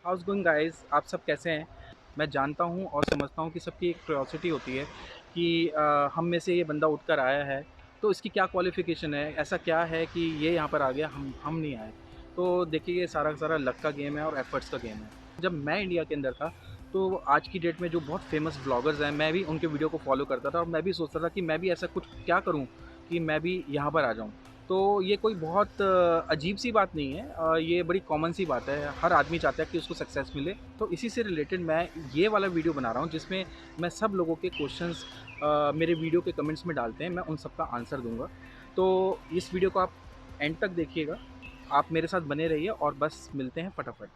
House going guys, आप सब कैसे हैं? मैं जानता हूँ और समझता हूँ कि सबकी एक क्यूरियोसिटी होती है कि हम में से ये बंदा उठकर आया है, तो इसकी क्या क्वालिफ़िकेशन है? ऐसा क्या है कि ये यहाँ पर आ गया, हम नहीं आए? तो देखिए, ये सारा का सारा लक का गेम है और एफ़र्ट्स का गेम है। जब मैं इंडिया के अंदर था, तो आज की डेट में जो बहुत फ़ेमस ब्लॉगर्स हैं, मैं भी उनके वीडियो को फ़ॉलो करता था और मैं भी सोचता था कि मैं भी ऐसा कुछ क्या करूँ कि मैं भी यहाँ पर आ जाऊँ। तो ये कोई बहुत अजीब सी बात नहीं है, ये बड़ी कॉमन सी बात है। हर आदमी चाहता है कि उसको सक्सेस मिले। तो इसी से रिलेटेड मैं ये वाला वीडियो बना रहा हूँ जिसमें मैं सब लोगों के क्वेश्चंस मेरे वीडियो के कमेंट्स में डालते हैं, मैं उन सब का आंसर दूँगा। तो इस वीडियो को आप एंड तक देखिएगा। आप मेरे साथ बने रहिए और बस मिलते हैं फटाफट।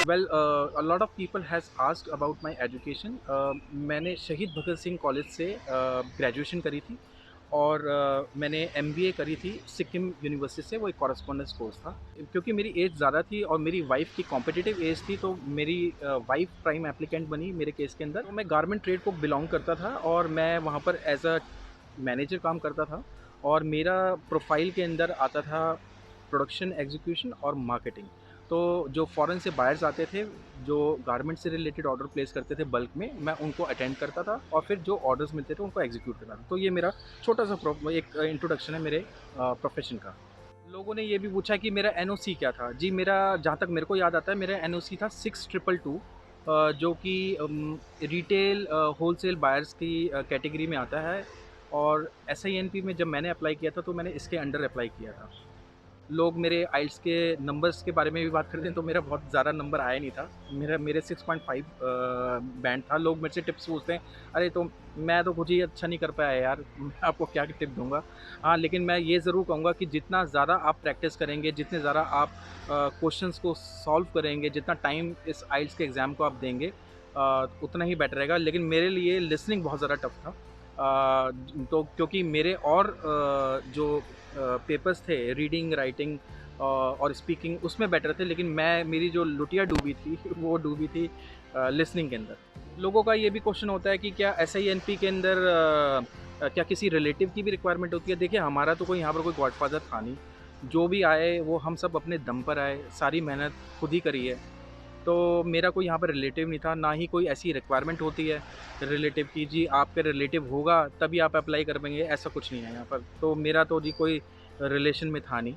Well, a lot of people has asked about my education. मैंने शहीद भगत सिंह कॉलेज से ग्रेजुएशन करी थी और मैंने एमबीए करी थी सिक्किम यूनिवर्सिटी से। वो एक कॉरेस्पॉन्डेंस कोर्स था। क्योंकि मेरी एज ज़्यादा थी और मेरी वाइफ़ की कॉम्पिटिटिव एज थी, तो मेरी वाइफ़ प्राइम एप्लीकेंट बनी मेरे केस के अंदर। तो मैं गारमेंट ट्रेड को बिलोंग करता था और मैं वहाँ पर एज अ मैनेजर काम करता था और मेरा प्रोफाइल के अंदर आता था प्रोडक्शन, एग्जीक्यूशन और मार्केटिंग। तो जो फ़ॉरेन से बायर्स आते थे, जो गारमेंट से रिलेटेड ऑर्डर प्लेस करते थे बल्क में, मैं उनको अटेंड करता था और फिर जो ऑर्डर्स मिलते थे उनको एग्जीक्यूट करता था। तो ये मेरा छोटा-सा एक इंट्रोडक्शन है मेरे प्रोफ़ेशन का। लोगों ने ये भी पूछा कि मेरा एनओसी क्या था? जी, मेरा जहाँ तक मेरे को याद आता है, मेरा एनओसी था 6222, जो कि रिटेल होलसेल बायर्स की कैटेगरी में आता है। और एसआईएनपी में जब मैंने अप्लाई किया था, तो मैंने इसके अंडर अप्लाई किया था। लोग मेरे आइल्स के नंबर्स के बारे में भी बात करते हैं, तो मेरा बहुत ज़्यादा नंबर आया नहीं था। मेरे 6.5 बैंड था। लोग मेरे से टिप्स पूछते हैं, अरे तो मैं तो कुछ ही अच्छा नहीं कर पाया यार, मैं आपको क्या टिप दूँगा? हाँ, लेकिन मैं ये ज़रूर कहूँगा कि जितना ज़्यादा आप प्रैक्टिस करेंगे, जितने ज़्यादा आप क्वेश्चंस को सॉल्व करेंगे, जितना टाइम इस आइल्स के एग्ज़ाम को आप देंगे, उतना ही बेटर रहेगा। लेकिन मेरे लिए लिसनिंग बहुत ज़्यादा टफ था। तो क्योंकि मेरे और जो पेपर्स थे, रीडिंग, राइटिंग और स्पीकिंग, उसमें बेटर थे, लेकिन मैं मेरी जो लुटिया डूबी थी वो डूबी थी लिसनिंग के अंदर। लोगों का ये भी क्वेश्चन होता है कि क्या एसआईएनपी के अंदर क्या किसी रिलेटिव की भी रिक्वायरमेंट होती है? देखिए, हमारा तो कोई यहाँ पर कोई गॉडफादर था नहीं। जो भी आए वो हम सब अपने दम पर आए, सारी मेहनत खुद ही करी है। तो मेरा कोई यहाँ पर रिलेटिव नहीं था, ना ही कोई ऐसी रिक्वायरमेंट होती है रिलेटिव की, जी आपका रिलेटिव होगा तभी आप अप्लाई कर पाएँगे, ऐसा कुछ नहीं है यहाँ पर। तो मेरा तो जी कोई रिलेशन में था नहीं।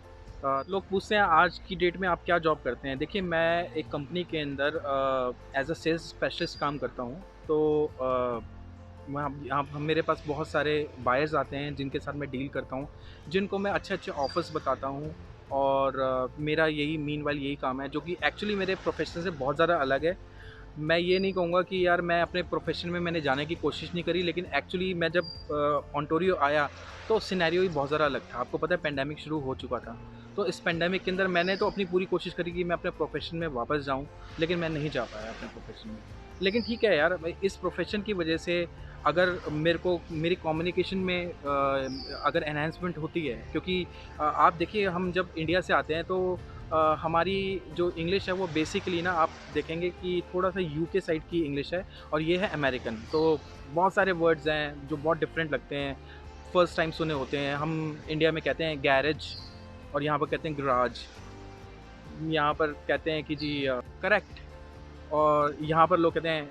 लोग पूछते हैं आज की डेट में आप क्या जॉब करते हैं? देखिए, मैं एक कंपनी के अंदर एज़ अ सेल्स स्पेशलिस्ट काम करता हूँ। तो वहाँ यहाँ मेरे पास बहुत सारे बायर्स आते हैं जिनके साथ मैं डील करता हूँ, जिनको मैं अच्छे-अच्छे ऑफ़र्स बताता हूँ और मेरा यही मीनवाइल यही काम है, जो कि एक्चुअली मेरे प्रोफ़ेशन से बहुत ज़्यादा अलग है। मैं ये नहीं कहूँगा कि यार मैं अपने प्रोफ़ेशन में मैंने जाने की कोशिश नहीं करी, लेकिन एक्चुअली मैं जब ओंटारियो आया, तो सिनेरियो ही बहुत ज़्यादा अलग था। आपको पता है, पैंडेमिक शुरू हो चुका था। तो इस पैंडेमिक के अंदर मैंने तो अपनी पूरी कोशिश करी कि मैं अपने प्रोफ़ेशन में वापस जाऊँ, लेकिन मैं नहीं जा पाया अपने प्रोफ़ेशन में। लेकिन ठीक है यार, मैं इस प्रोफ़ेशन की वजह से अगर मेरे को मेरी कम्युनिकेशन में अगर एनहांसमेंट होती है, क्योंकि आप देखिए, हम जब इंडिया से आते हैं तो हमारी जो इंग्लिश है वो बेसिकली ना, आप देखेंगे कि थोड़ा-सा यूके साइड की इंग्लिश है और ये है अमेरिकन। तो बहुत सारे वर्ड्स हैं जो बहुत डिफरेंट लगते हैं, फर्स्ट टाइम सुने होते हैं। हम इंडिया में कहते हैं गैरेज और यहाँ पर कहते हैं गराज। यहाँ पर कहते हैं कि जी करेक्ट, और यहाँ पर लोग कहते हैं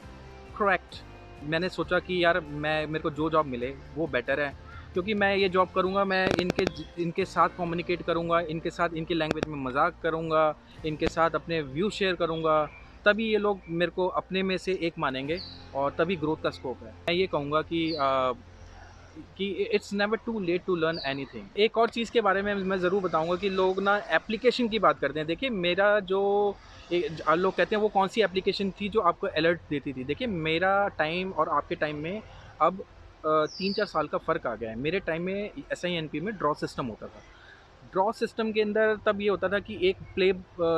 करेक्ट। मैंने सोचा कि यार मैं मेरे को जो जॉब मिले वो बेटर है, क्योंकि मैं ये जॉब करूँगा, मैं इनके साथ कम्युनिकेट करूँगा, इनके साथ इनकी लैंग्वेज में मजाक करूँगा, इनके साथ अपने व्यू शेयर करूँगा, तभी ये लोग मेरे को अपने में से एक मानेंगे और तभी ग्रोथ का स्कोप है। मैं ये कहूँगा कि it's never too late to learn anything. एक और चीज़ के बारे में मैं ज़रूर बताऊँगा कि लोग ना एप्लीकेशन की बात करते हैं। देखिए, मेरा जो लोग कहते हैं वो कौन-सी एप्लीकेशन थी जो आपको अलर्ट देती थी। देखिए, मेरा टाइम और आपके टाइम में अब 3-4 साल का फ़र्क आ गया है। मेरे टाइम में एसआईएनपी में ड्रॉ सिस्टम होता था। ड्रॉ सिस्टम के अंदर तब ये होता था कि एक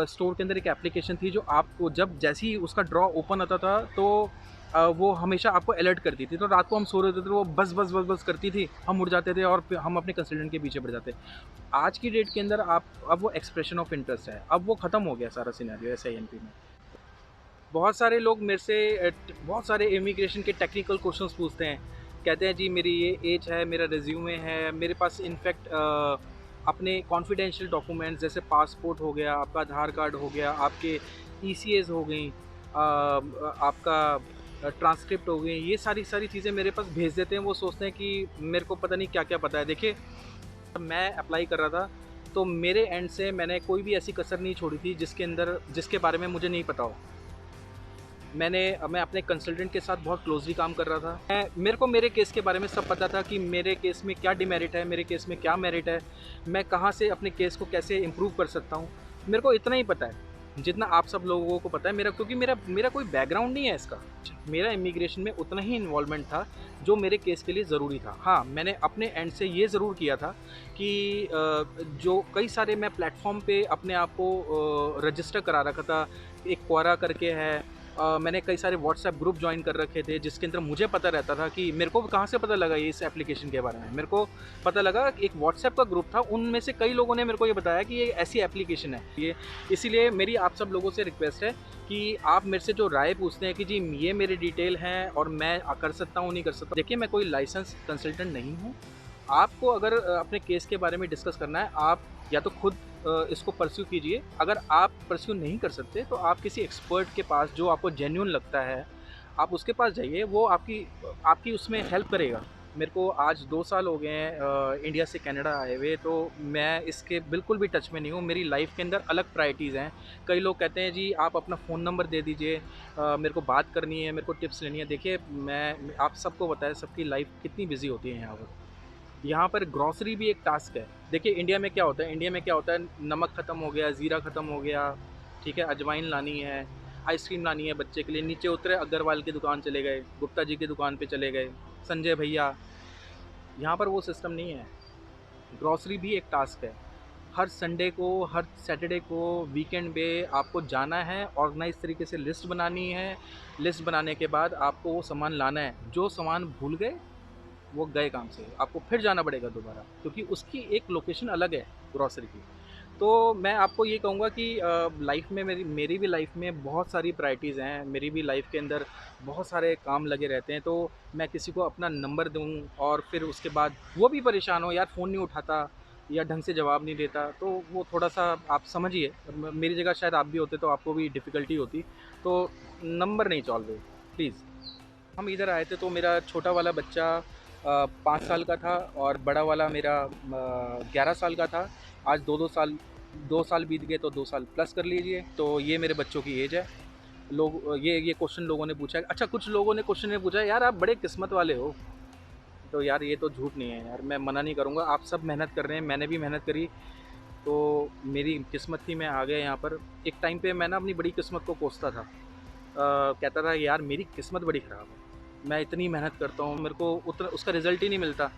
स्टोर के अंदर एक एप्लीकेशन थी, जो आपको जब जैसे ही उसका ड्रॉ ओपन होता था, तो वो हमेशा आपको अलर्ट करती थी। तो रात को हम सो रहे होते थे तो वो बस, बस, बस, बस करती थी, हम उठ जाते थे और फिर हम अपने कंसल्टेंट के पीछे पड़ जाते। आज की डेट के अंदर आप अब वो एक्सप्रेशन ऑफ इंटरेस्ट है, अब वो ख़त्म हो गया सारा सिनेरियो एसआईएमपी में। बहुत सारे लोग मेरे से बहुत सारे इमिग्रेशन के टेक्निकल क्वेश्चंस पूछते हैं। कहते हैं जी मेरी ये एज है, मेरा रिज्यूमे है, मेरे पास इनफैक्ट अपने कॉन्फिडेंशियल डॉक्यूमेंट्स जैसे पासपोर्ट हो गया, आपका आधार कार्ड हो गया, आपके ईसीएस हो गई, आपका ट्रांसक्रिप्ट हो गई, ये सारी सारी चीज़ें मेरे पास भेज देते हैं। वो सोचते हैं कि मेरे को पता नहीं क्या-क्या पता है। देखिए, मैं अप्लाई कर रहा था, तो मेरे एंड से मैंने कोई भी ऐसी कसर नहीं छोड़ी थी जिसके बारे में मुझे नहीं पता हो। मैं अपने कंसल्टेंट के साथ बहुत क्लोज़ली काम कर रहा था। मेरे को मेरे केस के बारे में सब पता था कि मेरे केस में क्या डिमेरिट है, मेरे केस में क्या मेरिट है, मैं कहाँ से अपने केस को कैसे इम्प्रूव कर सकता हूँ। मेरे को इतना ही पता है, जितना आप सब लोगों को पता है क्योंकि मेरा कोई बैकग्राउंड नहीं है इसका। मेरा इमिग्रेशन में उतना ही इन्वॉल्वमेंट था, जो मेरे केस के लिए ज़रूरी था। हाँ, मैंने अपने एंड से ये ज़रूर किया था कि जो कई सारे मैं प्लेटफ़ॉर्म पे अपने आप को रजिस्टर करा रखा था। एक क्वोरा करके है, मैंने कई सारे व्हाट्सएप ग्रुप जॉइन कर रखे थे, जिसके अंदर मुझे पता रहता था कि मेरे को कहाँ से पता लगा ये इस एप्लीकेशन के बारे में। मेरे को पता लगा कि एक व्हाट्सएप का ग्रुप था, उनमें से कई लोगों ने मेरे को ये बताया कि ये ऐसी एप्लीकेशन है। ये इसीलिए मेरी आप सब लोगों से रिक्वेस्ट है कि आप मेरे से जो राय पूछते हैं कि जी ये मेरे डिटेल हैं और मैं कर सकता हूँ, नहीं कर सकता। देखिए, मैं कोई लाइसेंस कंसल्टेंट नहीं हूँ। आपको अगर अपने केस के बारे में डिस्कस करना है, आप या तो खुद इसको परस्यू कीजिए। अगर आप परस्यू नहीं कर सकते तो आप किसी एक्सपर्ट के पास, जो आपको जेन्युइन लगता है, आप उसके पास जाइए, वो आपकी आपकी उसमें हेल्प करेगा। मेरे को आज 2 साल हो गए हैं इंडिया से कनाडा आए हुए, तो मैं इसके बिल्कुल भी टच में नहीं हूँ। मेरी लाइफ़ के अंदर अलग प्रायोरिटीज़ हैं। कई लोग कहते हैं जी आप अपना फ़ोन नंबर दे दीजिए, मेरे को बात करनी है, मेरे को टिप्स लेनी है। देखिए, मैं आप सबको पता है सबकी लाइफ़ कितनी बिज़ी होती है यहाँ पर। यहाँ पर ग्रॉसरी भी एक टास्क है। देखिए, इंडिया में क्या होता है, नमक ख़त्म हो गया, ज़ीरा ख़त्म हो गया, ठीक है, अजवाइन लानी है, आइसक्रीम लानी है बच्चे के लिए, नीचे उतरे अग्रवाल की दुकान चले गए, गुप्ता जी की दुकान पे चले गए, संजय भैया। यहाँ पर वो सिस्टम नहीं है। ग्रॉसरी भी एक टास्क है। हर संडे को, हर सैटरडे को, वीकेंड पे आपको जाना है, ऑर्गेनाइज़ तरीके से लिस्ट बनानी है। लिस्ट बनाने के बाद आपको वो सामान लाना है। जो सामान भूल गए वो गए काम से, आपको फिर जाना पड़ेगा दोबारा, क्योंकि उसकी एक लोकेशन अलग है ग्रॉसरी की। तो मैं आपको ये कहूँगा कि लाइफ़ में मेरी भी लाइफ़ में बहुत सारी प्रायोरिटीज़ हैं, मेरी भी लाइफ़ के अंदर बहुत सारे काम लगे रहते हैं। तो मैं किसी को अपना नंबर दूँ और फिर उसके बाद वो भी परेशान हो, यार फ़ोन नहीं उठाता या ढंग से जवाब नहीं देता, तो वो थोड़ा-सा आप समझिए। मेरी जगह शायद आप भी होते तो आपको भी डिफ़िकल्टी होती। तो नंबर नहीं सॉल्व है, प्लीज़। हम इधर आए थे तो मेरा छोटा वाला बच्चा 5 साल का था और बड़ा वाला मेरा 11 साल का था। आज 2 साल बीत गए, तो 2 साल प्लस कर लीजिए। तो ये मेरे बच्चों की एज है। ये क्वेश्चन लोगों ने पूछा है। अच्छा, कुछ लोगों ने क्वेश्चन में पूछा, यार आप बड़े किस्मत वाले हो। तो यार ये तो झूठ नहीं है यार, मैं मना नहीं करूँगा। आप सब मेहनत कर रहे हैं, मैंने भी मेहनत करी, तो मेरी किस्मत थी, मैं आ गया यहाँ पर। एक टाइम पे मैं ना अपनी बड़ी किस्मत को कोसता था। कहता था यार मेरी किस्मत बड़ी ख़राब है, मैं इतनी मेहनत करता हूँ, मेरे को उतना उसका रिज़ल्ट ही नहीं मिलता।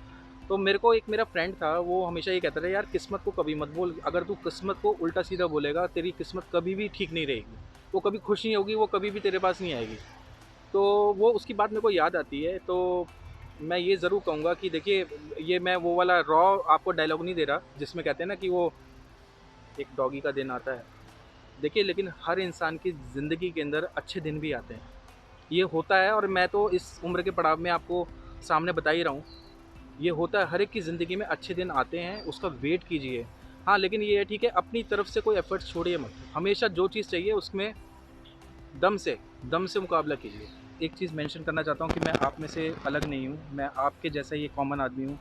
तो मेरे को एक मेरा फ्रेंड था, वो हमेशा ये कहता था, यार किस्मत को कभी मत बोल। अगर तू किस्मत को उल्टा सीधा बोलेगा, तेरी किस्मत कभी भी ठीक नहीं रहेगी, वो कभी खुश नहीं होगी, वो कभी भी तेरे पास नहीं आएगी। तो वो उसकी बात मेरे को याद आती है। तो मैं ये ज़रूर कहूँगा कि देखिए, ये मैं वो वाला रॉ आपको डायलॉग नहीं दे रहा जिसमें कहते हैं ना कि वो एक डॉगी का दिन आता है। देखिए, लेकिन हर इंसान की ज़िंदगी के अंदर अच्छे दिन भी आते हैं, ये होता है। और मैं तो इस उम्र के पड़ाव में आपको सामने बता ही रहा हूँ, ये होता है, हर एक की ज़िंदगी में अच्छे दिन आते हैं, उसका वेट कीजिए। हाँ, लेकिन ये है, ठीक है, अपनी तरफ से कोई एफ़र्ट्स छोड़िए मत। हमेशा जो चीज़ चाहिए उसमें दम से दम से मुकाबला कीजिए। एक चीज़ मेंशन करना चाहता हूँ कि मैं आप में से अलग नहीं हूँ, मैं आपके जैसा ही एक कॉमन आदमी हूँ।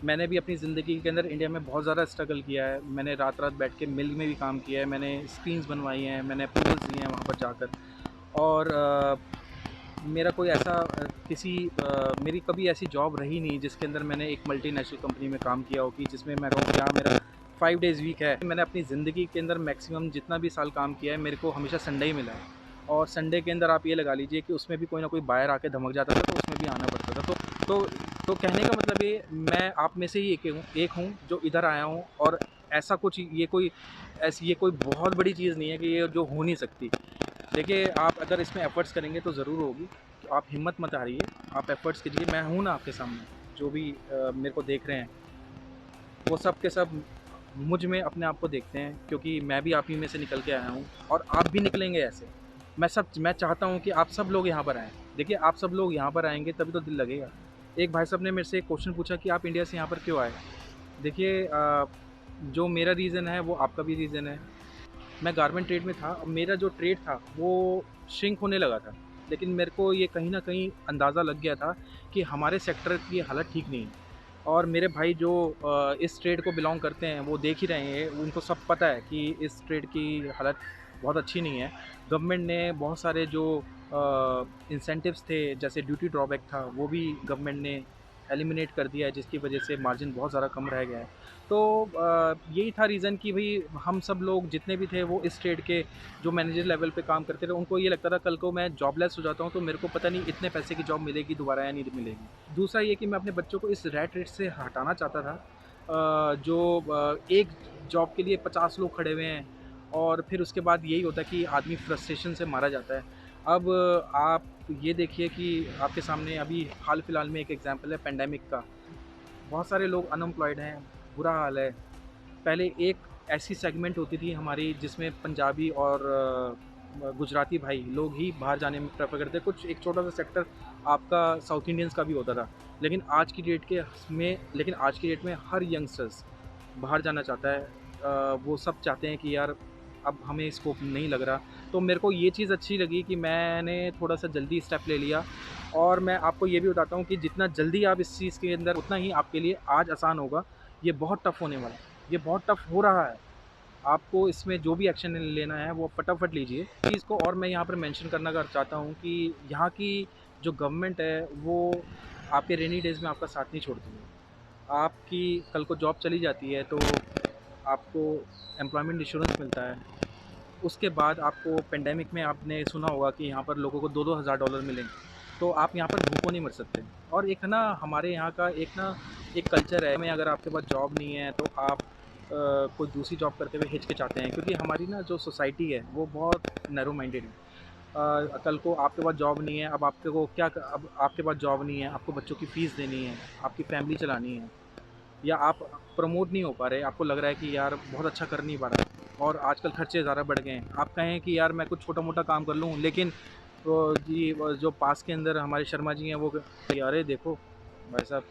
मैंने भी अपनी ज़िंदगी के अंदर इंडिया में बहुत ज़्यादा स्ट्रगल किया है। मैंने रात-रात बैठ के मिल में भी काम किया है, मैंने स्क्रीन्स बनवाई हैं, मैंने अप्रूवल्स लिए हैं वहाँ पर जाकर। और मेरा कोई ऐसा मेरी कभी ऐसी जॉब रही नहीं जिसके अंदर मैंने एक मल्टीनेशनल कंपनी में काम किया हो कि जिसमें मैं कहूँ कि हाँ, मेरा 5 डेज़ वीक है। मैंने अपनी ज़िंदगी के अंदर मैक्सिमम जितना भी साल काम किया है, मेरे को हमेशा संडे ही मिला है। और संडे के अंदर आप ये लगा लीजिए कि उसमें भी कोई ना कोई बायर आके धमक जाता था, तो उसमें भी आना पड़ता था। तो तो कहने का मतलब ये, मैं आप में से ही एक हूँ जो इधर आया हूँ। और ऐसा कुछ ये कोई बहुत बड़ी चीज़ नहीं है कि ये जो हो नहीं सकती। देखिए, आप अगर इसमें एफ़र्ट्स करेंगे तो ज़रूर होगी। तो आप हिम्मत मत हारिए, आप एफ़र्ट्स कीजिए, मैं हूँ ना आपके सामने। जो भी मेरे को देख रहे हैं, वो सब के सब मुझ में अपने आप को देखते हैं, क्योंकि मैं भी आप ही में से निकल के आया हूँ और आप भी निकलेंगे ऐसे। मैं चाहता हूँ कि आप सब लोग यहाँ पर आएँ। देखिए, आप सब लोग यहाँ पर आएँगे तभी तो दिल लगेगा। एक भाई साहब ने मेरे से एक क्वेश्चन पूछा कि आप इंडिया से यहाँ पर क्यों आए? देखिए, जो मेरा रीज़न है वो आपका भी रीज़न है। मैं गारमेंट ट्रेड में था, और मेरा जो ट्रेड था वो श्रिंक होने लगा था। लेकिन मेरे को ये कहीं न कहीं अंदाज़ा लग गया था कि हमारे सेक्टर की हालत ठीक नहीं है। और मेरे भाई जो इस ट्रेड को बिलॉन्ग करते हैं वो देख ही रहे हैं, उनको सब पता है कि इस ट्रेड की हालत बहुत अच्छी नहीं है। गवर्नमेंट ने बहुत सारे जो इंसेंटिव्स थे, जैसे ड्यूटी ड्रॉबैक था, वो भी गवर्नमेंट ने एलिमिनेट कर दिया है, जिसकी वजह से मार्जिन बहुत ज़्यादा कम रह गया है। तो यही था रीज़न कि भई हम सब लोग जितने भी थे वो इस ट्रेड के जो मैनेजर लेवल पे काम करते थे, उनको ये लगता था कल को मैं जॉबलेस हो जाता हूँ तो मेरे को पता नहीं इतने पैसे की जॉब मिलेगी दोबारा या नहीं मिलेगी। दूसरा ये कि मैं अपने बच्चों को इस रैट रेस से हटाना चाहता था, जो एक जॉब के लिए 50 लोग खड़े हुए हैं, और फिर उसके बाद यही होता है कि आदमी फ्रस्ट्रेशन से मारा जाता है। अब आप ये देखिए कि आपके सामने अभी हाल-फिलहाल में एक एग्ज़ाम्पल है पैंडेमिक का। बहुत सारे लोग अनएम्प्लॉयड हैं, बुरा हाल है। पहले एक ऐसी सेगमेंट होती थी हमारी जिसमें पंजाबी और गुजराती भाई लोग ही बाहर जाने में प्रेफर करते, कुछ एक छोटा सा सेक्टर आपका साउथ इंडियंस का भी होता था। लेकिन आज की डेट में हर यंगस्टर्स बाहर जाना चाहता है। वो सब चाहते हैं कि यार अब हमें स्कोप नहीं लग रहा। तो मेरे को ये चीज़ अच्छी लगी कि मैंने थोड़ा सा जल्दी स्टेप ले लिया। और मैं आपको ये भी बताता हूँ कि जितना जल्दी आप इस चीज़ के अंदर, उतना ही आपके लिए आज आसान होगा। ये बहुत टफ़ होने वाला है, ये बहुत टफ़ हो रहा है। आपको इसमें जो भी एक्शन लेना है वो फटाफट लीजिए। चीज़ को और मैं यहाँ पर मेंशन करना चाहता हूँ कि यहाँ की जो गवर्नमेंट है वो आपके रेनी डेज़ में आपका साथ नहीं छोड़ती है। आपकी कल को जॉब चली जाती है तो आपको एम्प्लॉयमेंट इंश्योरेंस मिलता है। उसके बाद आपको पेंडेमिक में आपने सुना होगा कि यहाँ पर लोगों को 2-2 हज़ार डॉलर मिलेंगे। तो आप यहाँ पर भूखों नहीं मर सकते। और एक ना हमारे यहाँ का एक कल्चर है में, अगर आपके पास जॉब नहीं है तो आप कोई दूसरी जॉब करते हुए हिचकिचाते हैं, क्योंकि हमारी ना जो सोसाइटी है वो बहुत नैरो माइंडेड है। कल को आपके पास जॉब नहीं है, अब आपके पास जॉब नहीं है, आपको बच्चों की फ़ीस देनी है, आपकी फैमिली चलानी है, या आप प्रमोट नहीं हो पा रहे, आपको लग रहा है कि यार बहुत अच्छा कर नहीं पा रहा, और आजकल खर्चे ज़्यादा बढ़ गए हैं। आप कहें कि यार मैं कुछ छोटा-मोटा काम कर लूँ, लेकिन वो जो पास के अंदर हमारे शर्मा जी हैं वो अरे देखो भाई साहब,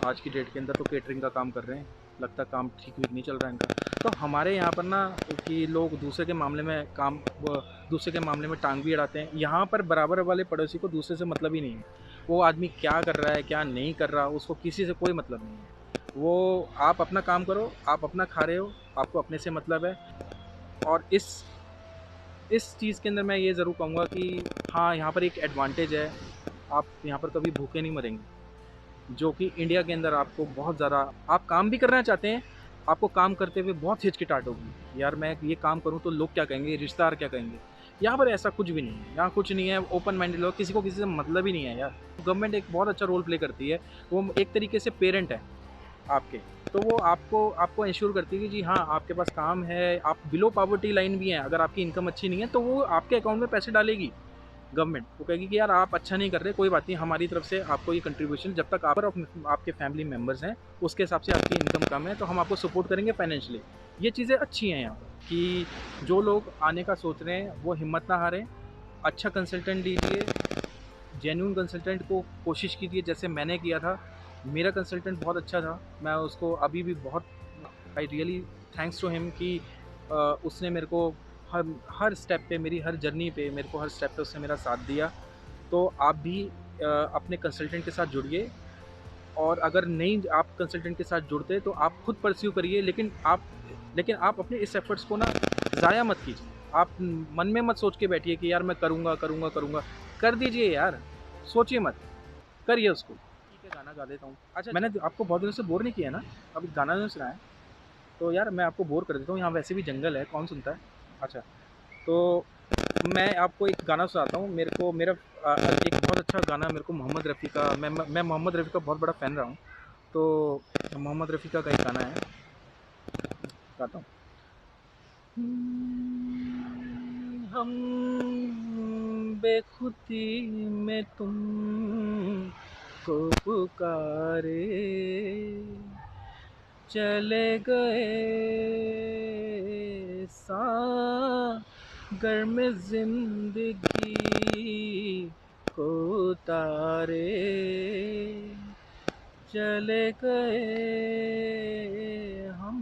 आज की डेट के अंदर तो केटरिंग का काम कर रहे हैं, लगता है काम ठीक-ठीक नहीं चल रहा है इनका। तो हमारे यहाँ पर ना कि लोग दूसरे के मामले में टाँग भी अड़ाते हैं। यहाँ पर बराबर वाले पड़ोसी को दूसरे से मतलब ही नहीं है। वो आदमी क्या कर रहा है, क्या नहीं कर रहा, उसको किसी से कोई मतलब नहीं है। वो आप अपना काम करो, आप अपना खा रहे हो, आपको अपने से मतलब है। और इस चीज़ के अंदर मैं ये ज़रूर कहूँगा कि हाँ, यहाँ पर एक एडवांटेज है, आप यहाँ पर कभी भूखे नहीं मरेंगे, जो कि इंडिया के अंदर आपको बहुत ज़्यादा, आप काम भी करना चाहते हैं, आपको काम करते हुए बहुत हिचकिचाहट होगी। यार मैं ये काम करूँ तो लोग क्या कहेंगे, रिश्तेदार क्या कहेंगे? यहाँ पर ऐसा कुछ भी नहीं है, यहाँ कुछ नहीं है, ओपन माइंडेड लोग, किसी को किसी से मतलब ही नहीं है यार। गवर्नमेंट एक बहुत अच्छा रोल प्ले करती है, वो एक तरीके से पेरेंट है आपके। तो वो आपको आपको इंश्योर करती है कि जी हाँ, आपके पास काम है, आप बिलो पॉवर्टी लाइन भी हैं, अगर आपकी इनकम अच्छी नहीं है तो वो आपके अकाउंट में पैसे डालेगी गवर्नमेंट। वो कहेगी कि यार आप अच्छा नहीं कर रहे, कोई बात नहीं, हमारी तरफ से आपको ये कंट्रीब्यूशन, जब तक आप और आपके फैमिली मेंबर्स हैं, उसके हिसाब से आपकी इनकम कम है तो हम आपको सपोर्ट करेंगे फाइनेंशियली। ये चीज़ें अच्छी हैं यहाँ पर कि जो लोग आने का सोच रहे हैं वो हिम्मत ना हारें, अच्छा कंसल्टेंट लीजिए, जेन्युइन कंसल्टेंट को कोशिश कीजिए जैसे मैंने किया था। मेरा कंसल्टेंट बहुत अच्छा था, मैं उसको अभी भी बहुत, I really thanks to him कि उसने मेरे को हर हर स्टेप पे, मेरी हर जर्नी पे, मेरे को हर स्टेप पे उसने मेरा साथ दिया। तो आप भी अपने कंसल्टेंट के साथ जुड़िए, और अगर नहीं आप कंसल्टेंट के साथ जुड़ते तो आप खुद परस्यू करिए, लेकिन आप अपने इस एफर्ट्स को ना ज़ाया मत कीजिए। आप मन में मत सोच के बैठिए कि यार मैं करूँगा, करूँगा, करूँगा। कर दीजिए यार, सोचिए मत, करिए उसको। ठीक है, गाना गा देता हूँ। मैंने आपको बहुत दिनों से बोर नहीं किया ना, अब गाना नहीं सुनाया, तो यार मैं आपको बोर कर देता हूँ, यहाँ वैसे भी जंगल है, कौन सुनता है? अच्छा, तो मैं आपको एक गाना सुनाता हूँ। एक बहुत अच्छा गाना मेरे को मोहम्मद रफ़ी का, मैं मोहम्मद रफ़ी का बहुत बड़ा फ़ैन रहा हूँ। तो मोहम्मद रफ़ी का एक गाना है, गाता हूँ। हम बेखुदी में तुम को पुकारे, चले गए सागर में जिंदगी को तारे, चले गए हम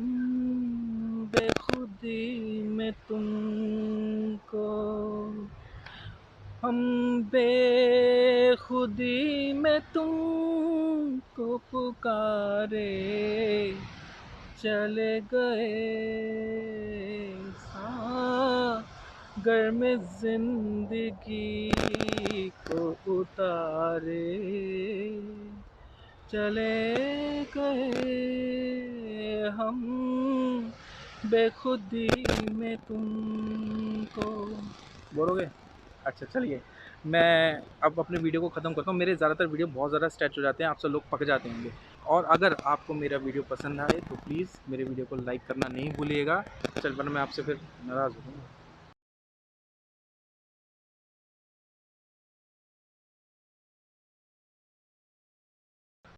बेखुदी में तुमको, हम बेखुदी में तुमको पुकारे, चले गए सागर में जिंदगी को उतारे, चले गए हम बेखुदी में तुमको। बोलोगे? अच्छा चलिए, मैं अब अपने वीडियो को ख़त्म करता हूँ। मेरे ज़्यादातर वीडियो बहुत ज़्यादा स्ट्रेच हो जाते हैं, आप सब लोग पक जाते होंगे। और अगर आपको मेरा वीडियो पसंद आए तो प्लीज़ मेरे वीडियो को लाइक करना नहीं भूलिएगा। चल वरना मैं आपसे फिर नाराज़ हो जाऊँगा।